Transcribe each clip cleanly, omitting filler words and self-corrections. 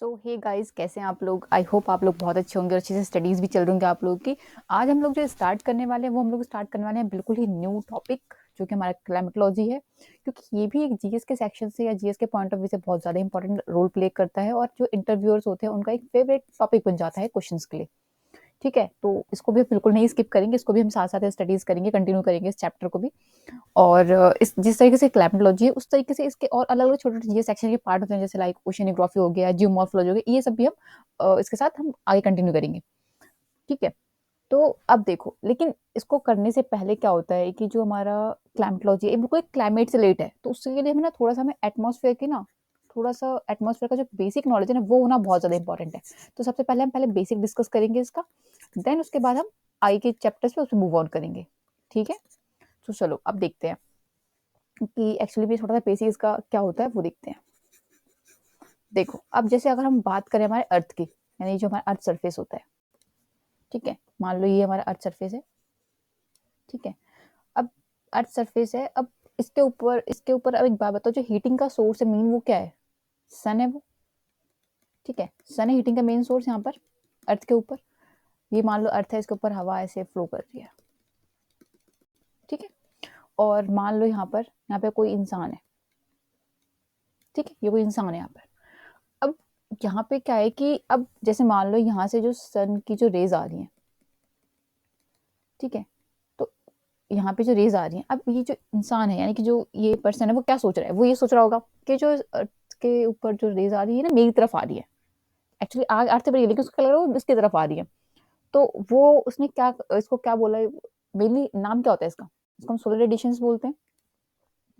सो hey guys, कैसे हैं आप लोग। आई होप आप लोग बहुत अच्छे होंगे और अच्छे से स्टडीज़ भी चल रही होंगी आप लोगों की। आज हम लोग जो स्टार्ट करने वाले हैं वो हम लोग स्टार्ट करने वाले हैं बिल्कुल ही न्यू टॉपिक, जो कि हमारा क्लाइमेटोलॉजी है। क्योंकि ये भी एक जीएस के सेक्शन से या जीएस के पॉइंट ऑफ व्यू से बहुत ज़्यादा इंपॉर्टेंट रोल प्ले करता है, और जो इंटरव्यूअर्स होते हैं उनका एक फेवरेट टॉपिक बन जाता है क्वेश्चंस के लिए। ठीक है, तो इसको भी बिल्कुल नहीं स्किप करेंगे, इसको भी हम साथ साथ स्टडीज़ करेंगे, कंटिन्यू करेंगे इस चैप्टर को भी। और इस जिस तरीके से क्लाइमेटोलॉजी है, उस तरीके से इसके और अलग-अलग छोटे-छोटे ये सेक्शन के पार्ट होते हैं, जैसे लाइक ओशियनोग्राफी हो गया, जियोमॉर्फोलॉजी हो गया, ये सब भी हम इसके साथ हम आगे कंटिन्यू करेंगे। ठीक है? तो अब देखो, लेकिन इसको करने से पहले क्या होता है कि जो हमारा क्लाइमेटोलॉजी है, ये बिल्कुल एक क्लाइमेट से रिलेटेड है, तो उसके लिए हमें ना थोड़ा-सा हमें एटमॉस्फेयर की ना थोड़ा-सा एटमॉस्फेयर का जो बेसिक नॉलेज है ना, वो होना बहुत ज़्यादा इंपॉर्टेंट है। तो सबसे पहले हम पहले बेसिक डिस्कस करेंगे इसका, देन उसके बाद हम आगे के चैप्टर्स पे उसमें मूव ऑन करेंगे। ठीक है? तो चलो अब देखते हैं कि एक्चुअली भी थोड़ा-सा बेसिक इसका क्या होता है वो देखते हैं। देखो, अब जैसे अगर हम बात करें हमारे अर्थ की, यानी जो हमारा अर्थ सरफेस होता है, ठीक है? मान लो ये हमारा अर्थ सरफेस है, ठीक है? अब अर्थ सरफेस है, अब इसके ऊपर अब एक बात बताओ, जो हीटिंग का सोर्स है मेन, वो क्या है? सन है वो, ठीक है? सन है हीटिंग का मेन सोर्स यहाँ पर, अर्थ के ऊपर। ये मान लो अर्थ है, इसके ऊपर हवा ऐसे फ्लो कर रही है, ठीक है? और मान लो यहाँ पे कोई इंसान है, ठीक है? ये कोई इंसान है यहाँ पर। अब यहाँ पे क्या है कि अब जैसे मान लो यहाँ से जो सन की जो रेज़ आ रही हैं, ठीक है? तो यहाँ पे जो रेज़ आ रही हैं, अब ये जो इंसान है, यानी कि जो ये पर्सन है, वो क्या सोच रहा है? वो ये सोच रहा होगा कि जो अर्थ के ऊपर जो रेज़ आ रही है ना, मेरी तरफ आ रही है। एक्चुअली अर्थ से बड़ी है, लेकिन उसको क्या लग रहा है वो इसकी तरफ आ रही है। तो वो उसने क्या इसको क्या बोला है, मेनली नाम क्या होता है इसका? इसको हम सोलर रेडिएशंस बोलते हैं।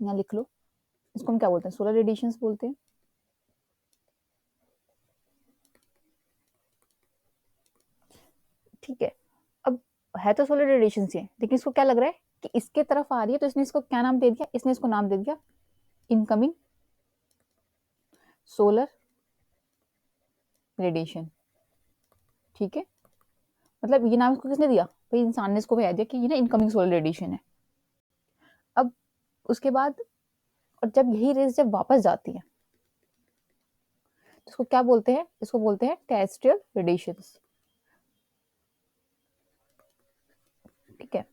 यहाँ लिख लो। इसको हम क्या बोलते हैं? सोलर रेडिएशंस बोलते हैं। ठीक है? अब है तो सोलर रेडिएशंस ही है, लेकिन इसको क्या लग रहा है कि इसके तरफ आ रही है, तो इसने इसको क्या नाम दे दिया? इसने इसको नाम दे दिया इनकमिंग सोलर रेडिएशन। ठीक है? मतलब ये नाम इसको किसने दिया? भाई इंसान ने इसको कह दिया कि ये ना इनकमिंग सोलर रेडिएशन है। अब उसके बाद और जब यही रेज़ जब वापस जाती है, तो इसको क्या बोलते हैं? इसको बोलते हैं टेरेस्ट्रियल रेडिएशंस। ठीक है?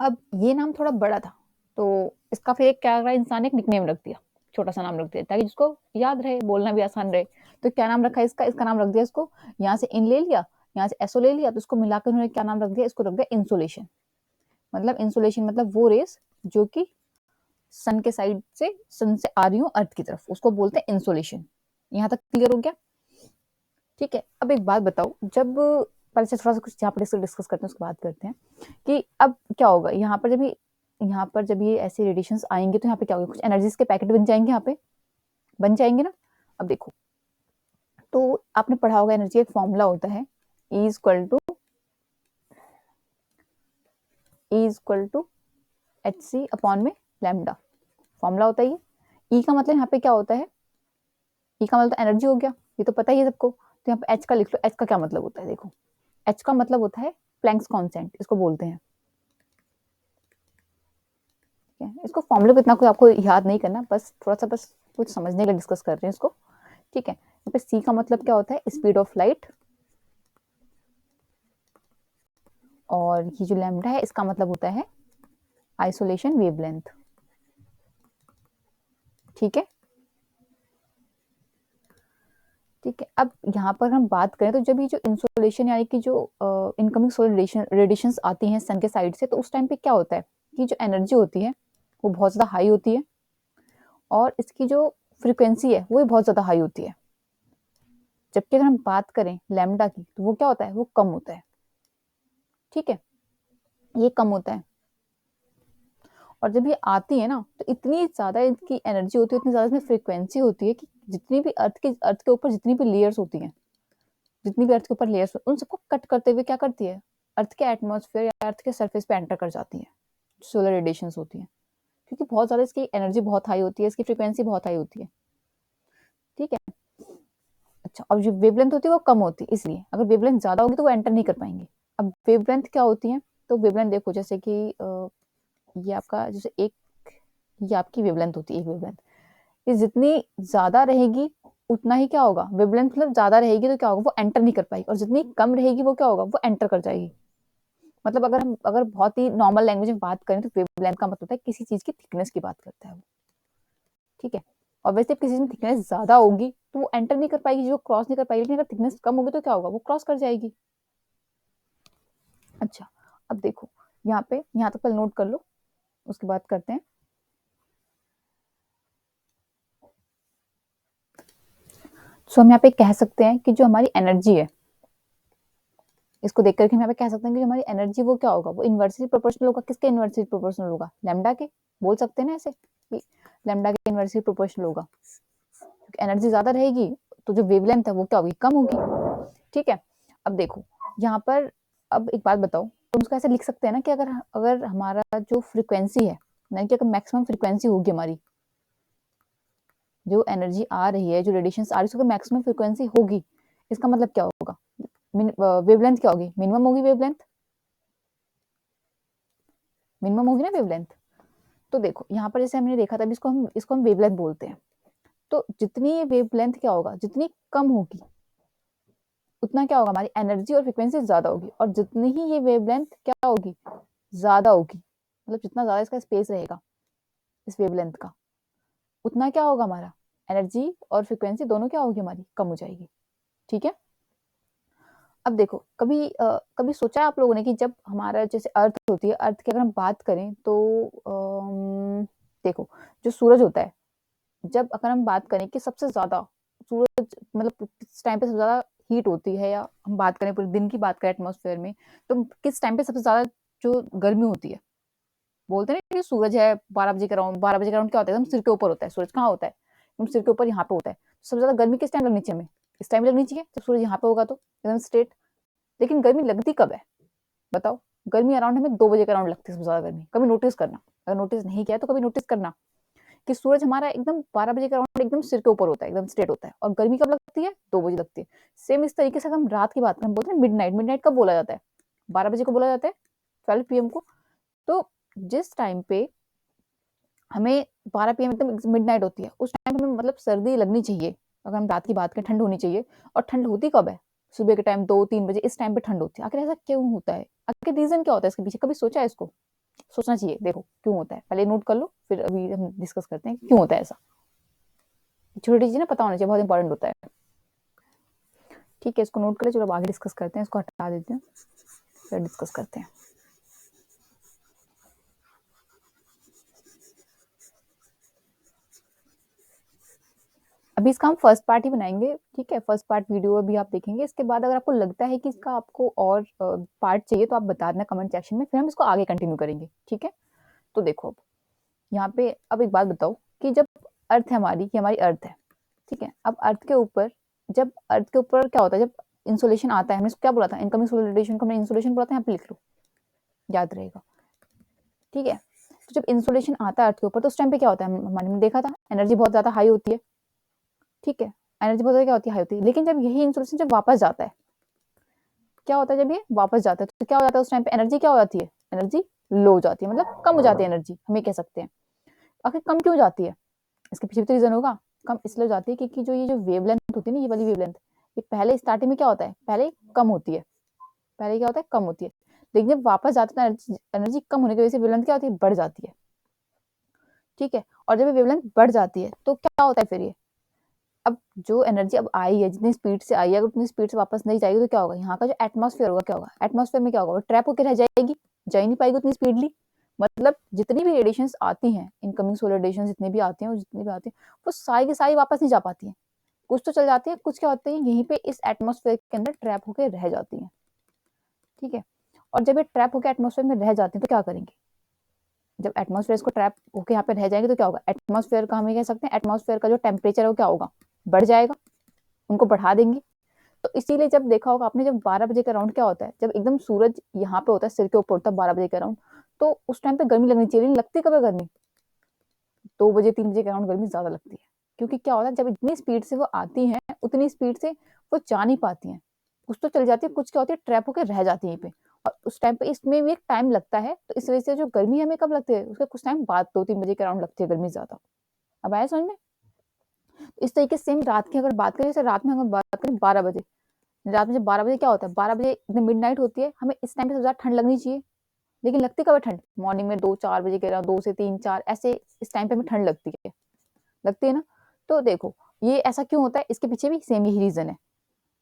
अब ये नाम थोड़ा बड़ा था, तो इसका फिर एक क्या करा, इंसान ने एक निकनेम रख दिया, छोटा-सा नाम रख दिया, ताकि जिसको याद रहे, बोलना भी आसान रहे। तो क्या नाम रखा इसका? इसका नाम रख दिया इसको, यहाँ से इन ले लिया, यहाँ से एसओ ले लिया, तो इसको मिलाकर उन्होंने क्या नाम रख दिया? इसको रख दिया इंसोलेशन। मतलब इंसोलेशन मतलब वो रेज़ जो कि सन के साइड से, सन से आ रही हो अर्थ की तरफ, उसको बोलते हैं इंसोलेशन। यहाँ तक क्लियर हो गया? ठीक है? अब एक बात बताओ, जब पहले से थोड़ा-सा कुछ यहाँ पर डिस्कस करते हैं, उसके बाद करते हैं कि अब क्या होगा यहाँ पर जब ये ऐसे रेडिएशंस आएँगे, तो यहाँ पे क्या होगा? कुछ एनर्जीज़ के पैकेट बन जाएँगे यहाँ पे, बन जाएँगे ना? अब देखो, तो आपने पढ़ा होगा एनर्जी का एक फ़ॉर्मूला होता है, E hc अपॉन में लैम्ब्डा, फ़ॉर्मूला होता है ये। E का मतलब यहाँ पे क्या होता है? E का मतलब तो एनर्जी हो गया, ये तो पता ही है सबको। तो यहाँ पे H का लिख लो, H का क्या मतलब होता है देखो, H का मतलब होता है प्लैंक्स कांस्टेंट, इसको बोलते हैं। ठीक है? इसको फ़ॉर्मूले को इतना कोई आपको याद नहीं करना, बस थोड़ा-सा बस कुछ समझने के लिए डिस्कस कर रहे हैं इसको। ठीक है? यहाँ पे C का मतलब क्या होता है? स्पीड ऑफ लाइट, और ये जो लैम्ब्डा है इसका मतलब होता है आइसोलेशन वेवलेंथ। ठीक है? ठीक है? अब यहाँ पर हम बात करें, तो जब ये जो इंसोलेशन यानी कि जो इनकमिंग सोलर रेडिएशंस आती हैं सन के साइड से, तो उस टाइम पे क्या होता है कि जो एनर्जी होती है वो बहुत ज़्यादा हाई होती है, और इसकी जो फ्रीक्वेंसी है वो भी बहुत ज़्यादा हाई होती है। जबकि अगर हम बात करें लैम्ब्डा की, तो वो क्या होता है? वो कम होता है। ठीक है? ये कम होता है। और जब ये आती है ना, तो इतनी ज़्यादा इनकी एनर्जी होती है, इतनी ज़्यादा इसमें फ्रीक्वेंसी होती है कि जितनी भी अर्थ के ऊपर जितनी भी लेयर्स होती हैं, जितनी भी अर्थ के ऊपर लेयर्स, उन सबको कट करते हुए क्या करती है? अर्थ के एटमॉस्फेयर या अर्थ के सरफेस पे एंटर कर जाती है, सोलर रेडिएशंस होती हैं। क्योंकि बहुत ज़्यादा इसकी एनर्जी बहुत हाई होती है, इसकी फ्रीक्वेंसी बहुत हाई होती है। ठीक है? अच्छा, और जो वेवलेंथ होती है वो कम होती है, इसलिए अगर वेवलेंथ ज़्यादा होगी तो वो एंटर नहीं कर पाएंगे। अब वेवलेंथ क्या होती है? तो वेवलेंथ देखो, जैसे कि ये आपका जैसे एक, ये आपकी वेवलेंथ होती है, एक वेवलेंथ। कि जितनी ज़्यादा रहेगी उतना ही क्या होगा, वेवलेंथ मतलब ज़्यादा रहेगी तो क्या होगा, वो एंटर नहीं कर पाएगी, और जितनी कम रहेगी वो क्या होगा, वो एंटर कर जाएगी। मतलब अगर बहुत ही नॉर्मल लैंग्वेज में बात करें तो वेवलेंथ का मतलब होता है किसी चीज़ की थिकनेस की बात करता है वो, ठीक है। और वैसे किसी चीज़ में थिकनेस ज़्यादा होगी तो वो एंटर नहीं कर पाएगी, जो क्रॉस नहीं कर पाएगी, लेकिन अगर थिकनेस कम होगी तो क्या होगा, वो क्रॉस कर जाएगी। अच्छा, अब देखो यहाँ पे, यहाँ तक पहले नोट कर लो, उसके बाद करते हैं। सो हम यहाँ पे कह सकते हैं कि जो हमारी एनर्जी है, इसको देख करके हम यहाँ पे कह सकते हैं कि जो हमारी एनर्जी वो क्या होगा, वो इन्वर्सली प्रोपोर्शनल होगा। किसके इन्वर्सली प्रोपोर्शनल होगा, लैम्डा के। बोल सकते हैं ना ऐसे कि लैम्डा के इन्वर्सली प्रोपोर्शनल होगा, क्योंकि एनर्जी ज्यादा रहेगी तो जो वेवलेंथ है वो क्या होगी, कम होगी, ठीक है। अब देखो यहाँ पर, अब एक बात बताओ, तुम उसको ऐसे लिख सकते हैं ना कि अगर अगर हमारा जो फ्रीक्वेंसी है, यानी कि अगर मैक्सिमम फ्रीक्वेंसी होगी हमारी, जो एनर्जी आ रही है, जो रेडिएशन आ रही है, उसकी मैक्सिमम फ्रीक्वेंसी होगी, इसका मतलब क्या होगा, वेवलेंथ क्या होगी, मिनिमम होगी वेवलेंथ, मिनिमम होगी ना वेवलेंथ। तो देखो यहाँ पर जैसे हमने देखा था, इसको हम वेवलेंथ बोलते हैं। तो जितनी ये वेवलेंथ क्या होगा, जितनी कम होगी उतना क्या होगा, हमारी एनर्जी और फ्रीक्वेंसी ज्यादा होगी, और जितनी ही ये वेवलेंथ क्या होगी, ज्यादा होगी, मतलब जितना ज्यादा इसका स्पेस रहेगा इस वेवलेंथ का, उतना क्या होगा, हमारा एनर्जी और फ्रीक्वेंसी दोनों क्या होगी, हमारी कम हो जाएगी, ठीक है। अब देखो कभी सोचा है आप लोगों ने कि जब हमारा जैसे अर्थ होती है, अर्थ की अगर हम बात करें तो देखो जो सूरज होता है, जब अगर हम बात करें कि सबसे ज्यादा सूरज मतलब किस टाइम पे सबसे ज्यादा हीट होती है, या हम बात करें पूरे दिन की बात करें एटमॉस्फेयर में, तो किस टाइम पे सबसे ज्यादा जो गर्मी होती है, बोलते हैं ना कि सूरज है 12 बजे के अराउंड, 12 बजे के अराउंड क्या होता है, एकदम सिर के ऊपर होता है सूरज, कहाँ होता है, एकदम सिर के ऊपर यहाँ पे होता है। सबसे ज्यादा गर्मी किस टाइम लगनी चाहिए हमें, इस टाइम लगनी चाहिए जब सूरज यहाँ पे होगा तो एकदम स्ट्रेट। लेकिन गर्मी लगती कब है, बताओ। गर्मी अराउंड हमें 2 बजे के अराउंड लगती है सबसे ज्यादा गर्मी, कभी नोटिस करना, अगर नोटिस नहीं किया तो कभी नोटिस करना कि सूरज हमारा एकदम 12 बजे के अराउंड एकदम सिर के ऊपर होता है, एकदम स्ट्रेट होता है, और गर्मी कब लगती है, 2 बजे लगती है। सेम इस तरीके से हम रात की बात करें, हम बोलते हैं मिडनाइट, मिडनाइट कब बोला जाता है, 12 बजे को बोला जाता है, 12 PM को। तो जिस टाइम पे हमें 12 PM एकदम मिडनाइट होती है, उस टाइम हमें मतलब सर्दी लगनी चाहिए, अगर हम रात की बात करें ठंड होनी चाहिए। और ठंड होती कब है, सुबह के टाइम 2-3 बजे, इस टाइम पे ठंड होती है। आखिर ऐसा क्यों होता है, आखिर रीजन क्या होता है इसके पीछे, कभी सोचा है इसको, सोचना चाहिए। देखो क्यों होता है, पहले नोट कर लो, फिर अभी हम डिस्कस करते हैं क्यों होता है ऐसा। छोटी चीजें ना पता होना चाहिए, बहुत इंपॉर्टेंट होता है, ठीक है। इसको नोट कर ले, चलो अब आगे डिस्कस करते हैं, इसको हटा देते हैं, फिर डिस्कस करते हैं। अभी इसका हम फर्स्ट पार्ट ही बनाएंगे, ठीक है, फर्स्ट पार्ट वीडियो अभी आप देखेंगे। इसके बाद अगर आपको लगता है कि इसका आपको और पार्ट चाहिए तो आप बता देना कमेंट सेक्शन में, फिर हम इसको आगे कंटिन्यू करेंगे, ठीक है। तो देखो अब यहाँ पे, अब एक बात बताओ कि जब अर्थ है हमारी, कि हमारी अर्थ है, ठीक है। अब अर्थ के ऊपर, जब अर्थ के ऊपर क्या होता है, जब इंसोलेशन आता है, हमने इसको क्या बोला था, इनकमिंग सोलर रेडिएशन को हमने इंसोलेशन बोला था, यहाँ पे लिख लो, याद रहेगा, ठीक है। तो जब इंसोलेशन आता है अर्थ के ऊपर, तो उस टाइम पे क्या होता है, हमने देखा था एनर्जी बहुत ज्यादा हाई होती है, ठीक है। एनर्जी बहुत ज्यादा क्या होती है, हाई होती है। लेकिन जब यही इंसोलेशन जब वापस जाता है, क्या होता है, जब ये वापस जाता है तो क्या हो जाता है, उस टाइम पे एनर्जी क्या हो जाती है, एनर्जी लो हो जाती है, मतलब कम हो जाती है एनर्जी, हम ये कह सकते हैं। आखिर कम क्यों जाती है, इसके पीछे भी तो रीजन होगा। कम इसलिए हो जाती है क्योंकि जो ये जो वेवलेंथ होती है ना, ये वाली वेवलेंथ, ये पहले स्टार्टिंग में क्या होता है, पहले कम होती है, पहले क्या होता है, कम होती है। लेकिन जब वापस जाता है एनर्जी कम होने की वजह से वेवलेंथ क्या होती है, बढ़ जाती है, ठीक है। और जब ये वेवलेंथ बढ़ जाती है तो क्या होता है फिर ये, अब जो एनर्जी अब आई है, जितनी स्पीड से आई है, अगर उतनी स्पीड से वापस नहीं जाएगी तो क्या होगा, यहाँ का जो एटमॉस्फेयर होगा, क्या होगा, एटमॉस्फेयर में क्या होगा, वो ट्रैप होकर रह जाएगी, जा ही नहीं पाएगी उतनी स्पीडली। मतलब जितनी भी रेडिएशंस आती हैं, इनकमिंग सोलर रेडिएशन जितनी भी आती हैं, वो जितनी भी आती हैं, वो सारी की सारी वापस नहीं जा पाती हैं। कुछ तो चल जाती है, कुछ क्या होते हैं, यहीं पे इस एटमॉस्फेयर के अंदर ट्रैप होकर रह जाती हैं, ठीक है। और जब ये ट्रैप होकर एटमॉस्फेयर में रह जाती हैं तो क्या करेंगे, जब एटमॉस्फेयर इसको ट्रैप होकर यहाँ पे रह जाएंगे तो क्या होगा, एटमॉस्फेयर का हम ये कह सकते हैं, एटमॉस्फेयर का जो टेम्परेचर है वो क्या होगा, बढ़ जाएगा, उनको बढ़ा देंगे। तो इसीलिए जब देखा होगा आपने, जब 12 बजे के अराउंड क्या होता है, जब एकदम सूरज यहाँ पे होता है, सिर के ऊपर होता है 12 बजे के अराउंड, तो उस टाइम पे गर्मी लगनी चाहिए, लेकिन लगती कब है गर्मी, 2 बजे 3 बजे के अराउंड गर्मी ज्यादा लगती है। क्योंकि क्या होता है, जब इतनी स्पीड से वो आती हैं, उतनी स्पीड से वो जा नहीं पाती हैं, कुछ तो चल जाती है, कुछ क्या होती है, ट्रैप होकर रह जाती है यहीं पे। और उस टाइम पे इसमें भी एक टाइम लगता है, तो इस वजह से जो गर्मी हमें कब लगती है, उसके कुछ टाइम बाद 2-3 बजे के अराउंड लगती है गर्मी ज्यादा। अब आया समझ में, इस तरीके से सेम रात की अगर बात करें, जैसे रात में अगर बात करें 12 बजे, रात में जब 12 बजे क्या होता है, 12 बजे एकदम मिडनाइट होती है, हमें इस टाइम पे सबसे ज़्यादा ठंड लगनी चाहिए, लेकिन लगती कब है ठंड? मॉर्निंग में 2-4 बजे कह रहा हूँ, 2 से 3-4 ऐसे इस टाइम पे हमें ठंड लगती है ना? तो देखो, ये ऐसा क्यों होता है, इसके पीछे भी सेम यही रीज़न है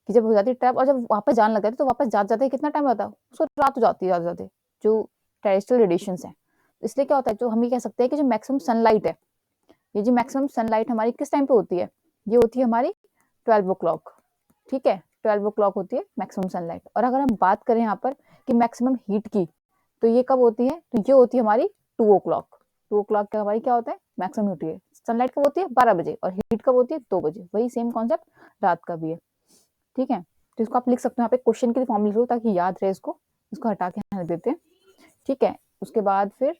कि जब हो जाती है ट्रैप और जब वापस जाने लगता है, तो वापस जाते-जाते कितना टाइम लगता है? उसको रात हो जाती है जाते-जाते, जो टेरेस्ट्रियल रेडिएशंस हैं। इसलिए क्या होता है, जो हम ये कह सकते हैं कि जो मैक्सिमम सनलाइट है, ये जो मैक्सिमम सनलाइट हमारी किस टाइम पे होती है? ये होती है हमारी 12 ओ क्लॉक, ठीक है? 12 ओ क्लॉक होती है मैक्सिमम सनलाइट। और अगर हम बात करें यहाँ पर कि मैक्सिमम हीट की, तो ये कब होती है? तो ये होती है हमारी 2 ओ क्लॉक। 2 ओ क्लॉक का हमारी क्या होता है? मैक्सिमम होती है। सनलाइट कब होती है? 12 बजे और हीट कब होती है? 2 बजे। वही सेम कॉन्सेप्ट रात का भी है, ठीक है? तो इसको आप लिख सकते हो यहाँ पे, क्वेश्चन की फॉर्म लिख लो ताकि याद रहे इसको। इसको हटा के यहाँ लिख देते हैं, ठीक है? उसके बाद फिर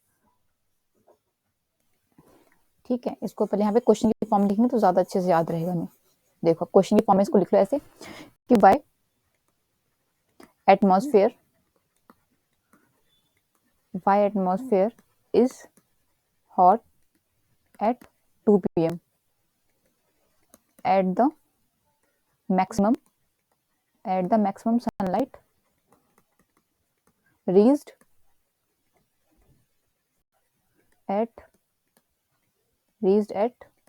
ठीक है, इसको पहले यहाँ पे क्वेश्चन की फॉर्म लिखेंगे तो ज़्यादा अच्छे से याद रहेगा हमें। देखो क्वेश्चन की फॉर्म में इसको लिख लो ऐसे कि why atmosphere is hot at 2 p.m. at the maximum sunlight reached at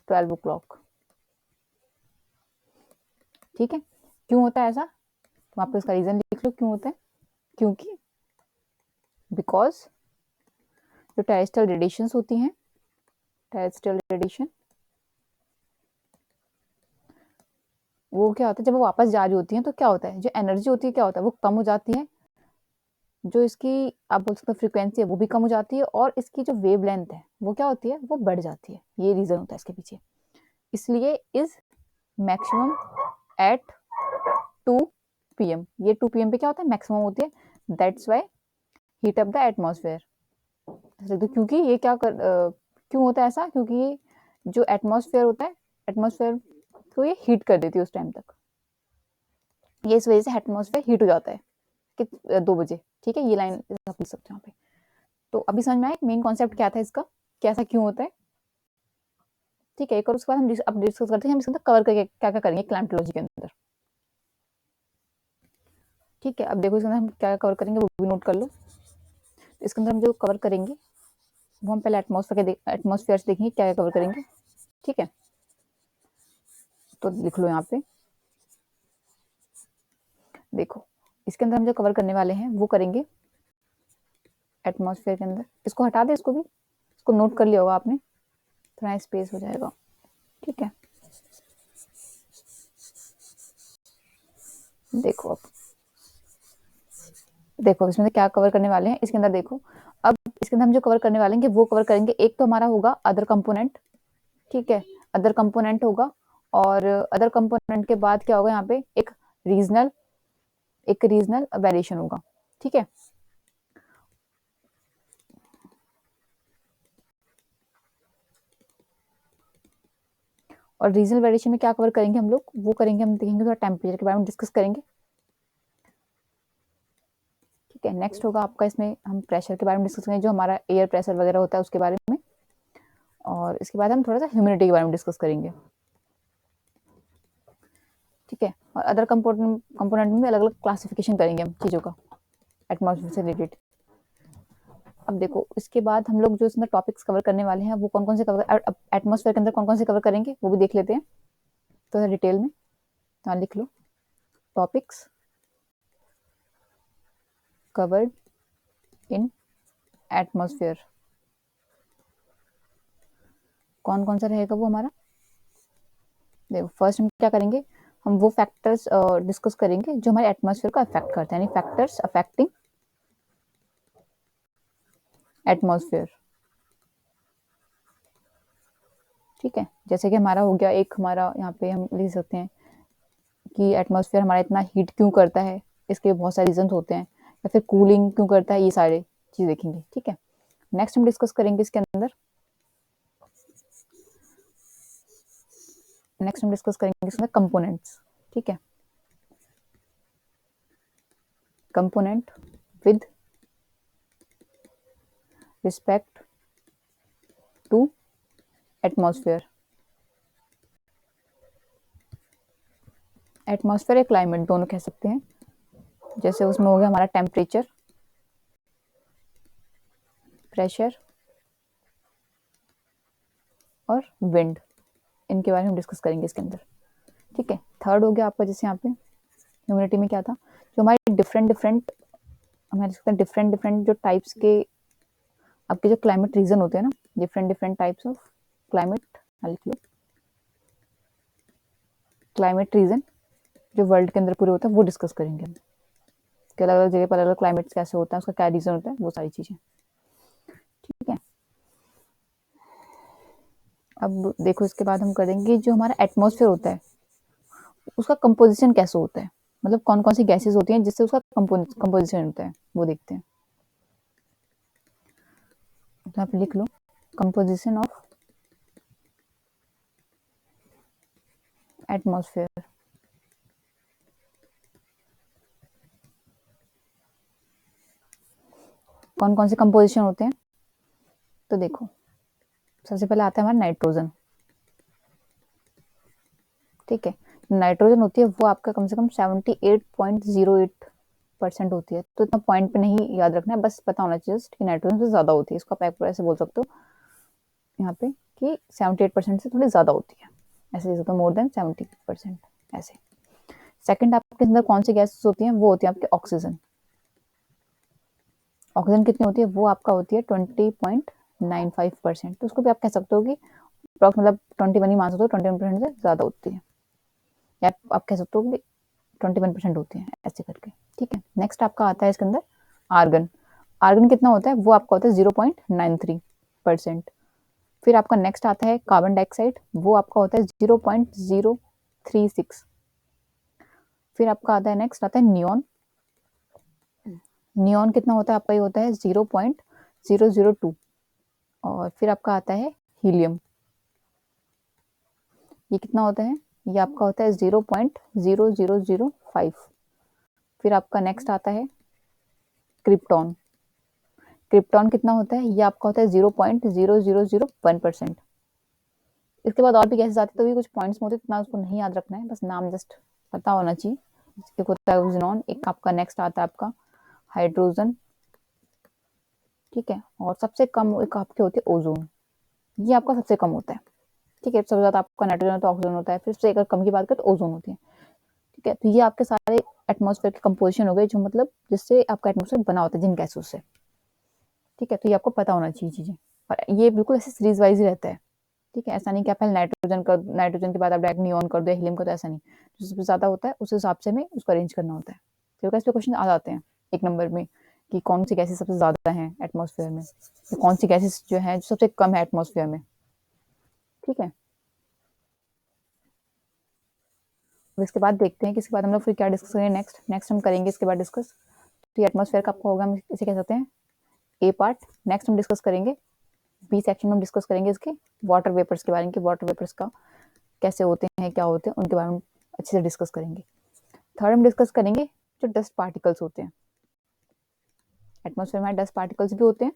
12 o'clock, ठीक है? क्यों होता है ऐसा? तो आप इसका रीजन लिख लो क्यों होता है। क्योंकि बिकॉज जो टेरेस्ट्रियल रेडिएशंस होती हैं, टेरेस्ट्रियल रेडिएशन, वो क्या होता है, जब वो वापस जा रही होती हैं तो क्या होता है, जो एनर्जी होती है क्या होता है, वो कम हो जाती है। जो इसकी आप बोल सकते हो फ्रीक्वेंसी है वो भी कम हो जाती है, और इसकी जो वेवलेंथ है वो क्या होती है, वो बढ़ जाती है। ये रीजन होता है इसके पीछे। इसलिए इज मैक्सिमम एट 2 पीएम, ये 2 पीएम पे क्या होता है, मैक्सिमम होती है। That's why heat up the atmosphere. तो क्योंकि ये क्यों होता है ऐसा, क्योंकि जो एटमॉस्फेयर होता है, एटमॉस्फेयर को ये हीट कर देती है उस टाइम तक। ये इस वजह से एटमॉस्फेयर हीट हो जाता है कि 2 बजे, ठीक है? ये लाइन आप लिख सकते हो यहाँ पे। तो अभी समझ में आया मेन कॉन्सेप्ट क्या था इसका, कैसा क्यों होता है, ठीक है? एक और उसके बाद हम अब डिस्कस करते हैं हम इसके अंदर कवर करके क्या क्या करेंगे क्लाइमेटोलॉजी के अंदर, ठीक है? अब देखो इसके अंदर हम क्या कवर करेंगे वो भी नोट कर लो। इसके अंदर हम जो कवर करेंगे वो हम पहले एटमॉस्फेयर से देखेंगे क्या क्या कवर करेंगे, ठीक है? तो लिख लो यहाँ पे, देखो इसके अंदर हम जो कवर करने वाले हैं वो करेंगे एटमॉस्फेयर के अंदर। इसको हटा दे, इसको भी, इसको नोट कर लिया होगा आपने, थोड़ा स्पेस हो जाएगा, ठीक है? देखो अब देखो इसमें से क्या कवर करने वाले हैं इसके अंदर, देखो अब इसके अंदर हम जो कवर करने वाले हैं वो कवर करेंगे, एक तो हमारा होगा अदर कंपोनेंट, ठीक है? अदर कंपोनेंट होगा, और अदर कंपोनेंट के बाद क्या होगा, यहाँ पे एक रीजनल वेरिएशन होगा, ठीक है? और रीजनल वेरिएशन में क्या कवर करेंगे हम लोग, वो करेंगे, हम देखेंगे थोड़ा टेम्परेचर के बारे में डिस्कस करेंगे, ठीक है? नेक्स्ट होगा आपका, इसमें हम प्रेशर के बारे में डिस्कस करेंगे, जो हमारा एयर प्रेशर वगैरह होता है उसके बारे में, और इसके बाद हम थोड़ा सा ह्यूमिडिटी के बारे में डिस्कस करेंगे, ठीक है? और अदर कंपोनेंट में अलग अलग क्लासिफिकेशन करेंगे हम चीज़ों का एटमॉस्फेयर से रिलेटेड। अब देखो इसके बाद हम लोग जो इसमें टॉपिक्स कवर करने वाले हैं वो कौन कौन से कवर, एटमॉस्फेयर के अंदर कौन कौन से कवर करेंगे वो भी देख लेते हैं तो डिटेल में। हाँ लिख लो, टॉपिक्स कवर्ड इन एटमॉस्फेयर, कौन कौन सा रहेगा वो हमारा। देखो फर्स्ट हम क्या करेंगे, हम वो फैक्टर्स डिस्कस करेंगे जो हमारे एटमॉस्फेयर को अफेक्ट करते हैं, यानी फैक्टर्स अफेक्टिंग एटमॉस्फेयर, ठीक है? जैसे कि हमारा हो गया एक, हमारा यहाँ पे हम लिख सकते हैं कि एटमॉस्फेयर हमारा इतना हीट क्यों करता है, इसके बहुत सारे रीजन होते हैं, या फिर कूलिंग क्यों करता है, ये सारे चीज देखेंगे, ठीक है? नेक्स्ट हम डिस्कस करेंगे इसके अंदर, इसके अंदर कंपोनेंट्स, ठीक है? Component with respect to atmosphere, atmosphere या क्लाइमेट दोनों कह सकते हैं। जैसे उसमें हो गया हमारा टेम्परेचर, प्रेशर और विंड, इनके बारे में हम डिस्कस करेंगे इसके अंदर। ठीक है, थर्ड हो गया आपका जैसे यहाँ पे ह्यूमिडिटी में क्या था, जो हमारे डिफरेंट डिफरेंट जो टाइप्स के आपके जो क्लाइमेट रीजन होते हैं ना, डिफरेंट टाइप्स ऑफ क्लाइमेट, लिख लो क्लाइमेट रीजन जो वर्ल्ड के अंदर पूरे होता है, वो डिस्कस करेंगे हम कि अलग अलग जगह पर अलग अलग क्लाइमेट कैसे होता है, उसका क्या रीजन होता है, वो सारी चीजें। ठीक है, अब देखो इसके बाद हम करेंगे जो हमारा एटमॉस्फेयर होता है उसका कंपोजिशन कैसे होता है, मतलब कौन कौन सी गैसेस होती हैं जिससे उसका कंपोजिशन होता है, वो देखते हैं। तो आप लिख लो कंपोजिशन ऑफ एटमॉस्फेयर। कौन कौन से कंपोजिशन होते हैं, तो देखो सबसे पहले आता है हमारा नाइट्रोजन। ठीक है, नाइट्रोजन होती है वो आपका कम से कम 78.08% होती है, तो इतना पॉइंट पे नहीं याद रखना है, बस पता होना चाहिए कि नाइट्रोजन से ज्यादा होती है, इसको आप ऐसे बोल सकते हो यहाँ पे कि 78% से थोड़ी ज्यादा होती है, ऐसे लिख सकते हो मोर देन 70% ऐसे। सेकंड आपके अंदर कौन सी गैसेस होती हैं, वो होती है आपके ऑक्सीजन। ऑक्सीजन कितनी होती है, वो आपका होती है 20.95%, तो उसको भी आप कह सकते हो कि मतलब 21 ही मान सकते हो, 21% से ज्यादा होती है, या आप कह सकते हो कि 21% होती है ऐसे करके। ठीक है, नेक्स्ट आपका आता है इसके अंदर आर्गन। आर्गन कितना होता है, वो आपका होता है 0.93%। फिर आपका नेक्स्ट आता है कार्बन डाइऑक्साइड, वो आपका होता है 0.036। फिर आपका आता है नेक्स्ट आता है नियॉन। नियॉन कितना होता है आपका, ये होता है 0.002। और फिर आपका आता है हीलियम, ये कितना होता है, ये आपका होता है 0.0005। फिर आपका नेक्स्ट आता है क्रिप्टॉन। क्रिप्टॉन कितना होता है, ये आपका होता है 0.0001%। इसके बाद और भी गैसेस आती है, तो भी कुछ पॉइंट्स में होते हैं, इतना उसको नहीं याद रखना है, बस नाम जस्ट पता होना चाहिए। एक होता है ओजोन, एक आपका नेक्स्ट आता है आपका हाइड्रोजन। ठीक है, और सबसे कम एक आपके होती है ओजोन, ये आपका सबसे कम होता है। ठीक है, सबसे ज्यादा आपका नाइट्रोजन होता है, ऑक्सीजन होता है, फिर से अगर कम की बात करें तो ओजोन होती है। ठीक है, तो ये आपके सारे एटमॉस्फेयर के कंपोजिशन हो गए, जो मतलब जिससे आपका एटमॉस्फेयर बना होता है जिन गैसों से। ठीक है, तो ये आपको पता होना चाहिए चीजें, और ये बिल्कुल ऐसे सीरीज वाइज ही रहता है। ठीक है, ऐसा नहीं कि आप पहले नाइट्रोजन के बाद आप डायरेक्ट नियॉन कर दो, हीलियम कर दो, ऐसा नहीं। जो सबसे ज्यादा होता है उस हिसाब से हमें उसको अरेंज करना होता है। तो इस पे क्वेश्चन आ जाते हैं एक नंबर में कि कौन सी गैसेस सबसे ज्यादा हैं एटमॉस्फेयर में, तो कौन सी गैसेस जो है जो सबसे कम है एटमॉस्फेयर में। ठीक है, अब इसके बाद देखते हैं कि इसके बाद हम लोग फिर क्या डिस्कस करेंगे। नेक्स्ट हम करेंगे इसके बाद डिस्कस, तो ये एटमॉस्फेयर का आपका होगा, हम इसे कह सकते हैं ए पार्ट। नेक्स्ट हम डिस्कस करेंगे बी सेक्शन में, हम डिस्कस करेंगे इसके वाटर वेपर्स के बारे में, कि वाटर वेपर्स का कैसे होते हैं, क्या होते हैं, उनके बारे में अच्छे से डिस्कस करेंगे। थर्ड हम डिस्कस करेंगे जो डस्ट पार्टिकल्स होते हैं। एटमॉस्फेयर में डस्ट पार्टिकल्स भी होते हैं,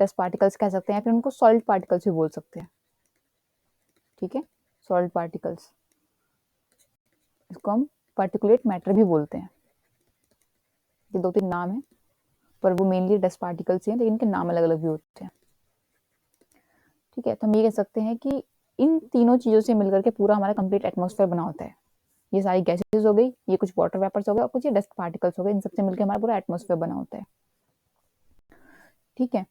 डस्ट पार्टिकल्स कह सकते हैं, फिर उनको सॉलिड पार्टिकल्स भी बोल सकते हैं। ठीक है, सॉलिड पार्टिकल्स, इसको हम पार्टिकुलेट मैटर भी बोलते हैं। ये दो तीन नाम है, पर वो मेनली डस्ट पार्टिकल्स ही हैं, लेकिन इनके नाम अलग अलग भी होते हैं। ठीक है, तो हम ये कह सकते हैं कि इन तीनों चीजों से मिलकर के पूरा हमारा कंप्लीट एटमॉस्फेयर बना होता है। ये सारी गैसेज हो गई, ये कुछ वाटर वेपर्स हो गए, और कुछ ये डस्ट पार्टिकल्स हो गए, इन सबसे मिलकर हमारा पूरा एटमॉस्फेयर बना होता है। ठीक है,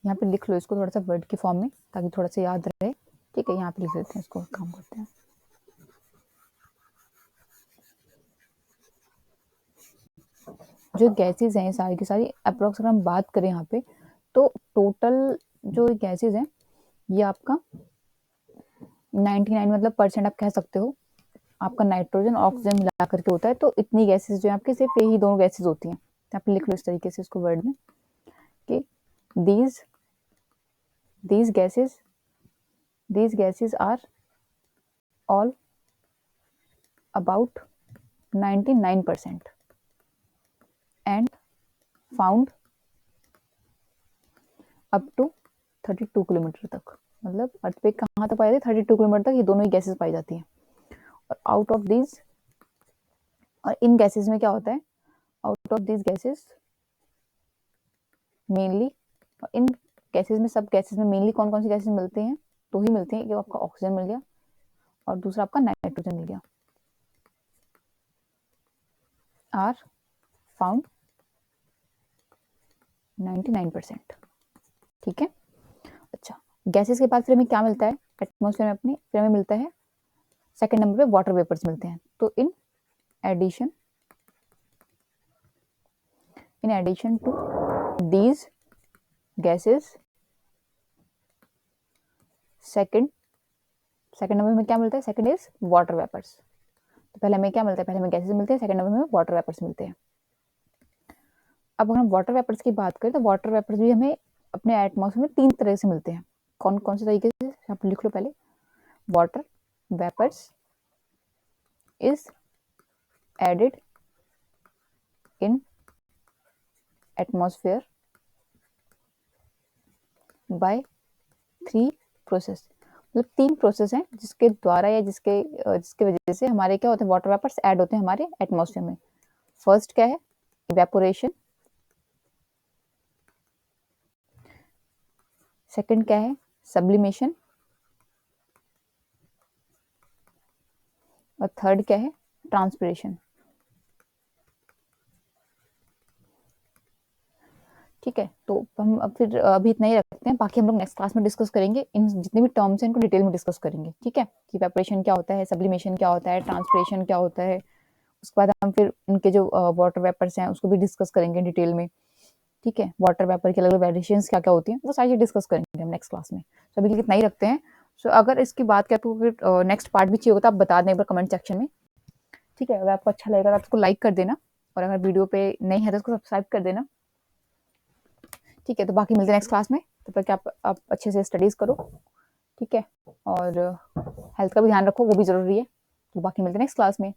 यहाँ पे लिख लो इसको थोड़ा सा वर्ड के फॉर्म में, ताकि थोड़ा सा याद रहे। ठीक है, यहाँ पे लिख देते हैं, इसको काम करते हैं। जो गैसेज हैं सारी की सारी, अप्रोक्स अगर हम बात करें यहाँ पे, तो टोटल जो गैसेज हैं ये आपका 99 मतलब परसेंट आप कह सकते हो आपका नाइट्रोजन और ऑक्सीजन मिला करके होता है। तो इतनी गैसेज जो है आपके, सिर्फ यही दोनों गैसेज होती हैं। तो आप लिख लो इस तरीके से इसको वर्ड में कि these these gases these gases are all about 99% and found up to 32 kilometre तक। मतलब अर्थ पे कहाँ तक पाई जाती है, 32 किलोमीटर तक ये दोनों ही गैसेस पाई जाती हैं। और आउट ऑफ दीज, और इन गैसेस में क्या होता है, out of these gases mainly, in gases में, सब गैसेस में मेनली कौन कौन सी गैसेस मिलते हैं, तो ही मिलते हैं कि आपका ऑक्सीजन मिल गया और दूसरा आपका नाइट्रोजन मिल गया, आर फाउंड 99%। ठीक है। अच्छा, गैसेस के बाद फिर हमें क्या मिलता है एटमॉस्फेयर में अपने, फिर हमें मिलता है सेकंड नंबर पे वाटर वेपर्स मिलते हैं। तो in addition to these gases, second number में क्या मिलता है, सेकंड इज वाटर वेपर्स। तो पहले हमें क्या मिलता है, पहले हमें गैसेस मिलते हैं, सेकंड नंबर में वाटर वेपर्स मिलते हैं। अब अगर हम वाटर वेपर्स की बात करें तो वाटर वेपर्स भी हमें अपने एटमॉस्फेयर में 3 तरह से मिलते हैं। कौन कौन से तरीके से, आप लिख लो पहले। Water vapours is added in atmosphere by 3 process. मतलब 3 प्रोसेस हैं जिसके द्वारा या जिसके वजह से हमारे क्या होते हैं, वाटर वेपर्स ऐड होते हैं हमारे एटमॉस्फेयर में। फर्स्ट क्या है, इवेपोरेशन। सेकंड क्या है, सब्लिमेशन। और थर्ड क्या है, ट्रांसपिरेशन। ठीक है, तो हम अब फिर अभी इतना ही रखते हैं, बाकी हम लोग नेक्स्ट क्लास में डिस्कस करेंगे, इन जितने भी टर्म्स हैं इनको डिटेल में डिस्कस करेंगे। ठीक है, कि इवेपोरेशन क्या होता है, सब्लिमेशन क्या होता है, ट्रांसपिरेशन क्या होता है। उसके बाद हम फिर इनके जो वाटर वेपर्स हैं उसको भी डिस्कस करेंगे डिटेल में। ठीक है, वाटर वेपर की अलग अलग वेरिएशंस क्या क्या होती हैं, वो सारी डिस्कस करेंगे हम नेक्स्ट क्लास में। तो अभी के लिए इतना ही रखते हैं। सो अगर इसकी बात करें तो फिर नेक्स्ट पार्ट भी चाहिए होता है, आप बता दें एक बार कमेंट सेक्शन में। ठीक है, अगर आपको अच्छा लगेगा तो आप इसको लाइक कर देना, और अगर वीडियो पे नहीं है तो उसको सब्सक्राइब कर देना। ठीक है, तो बाकी मिलते हैं नेक्स्ट क्लास में, तब तक आप अच्छे से स्टडीज करो। ठीक है, और हेल्थ का भी ध्यान रखो, वो भी ज़रूरी है। तो बाकी मिलते हैं नेक्स्ट क्लास में।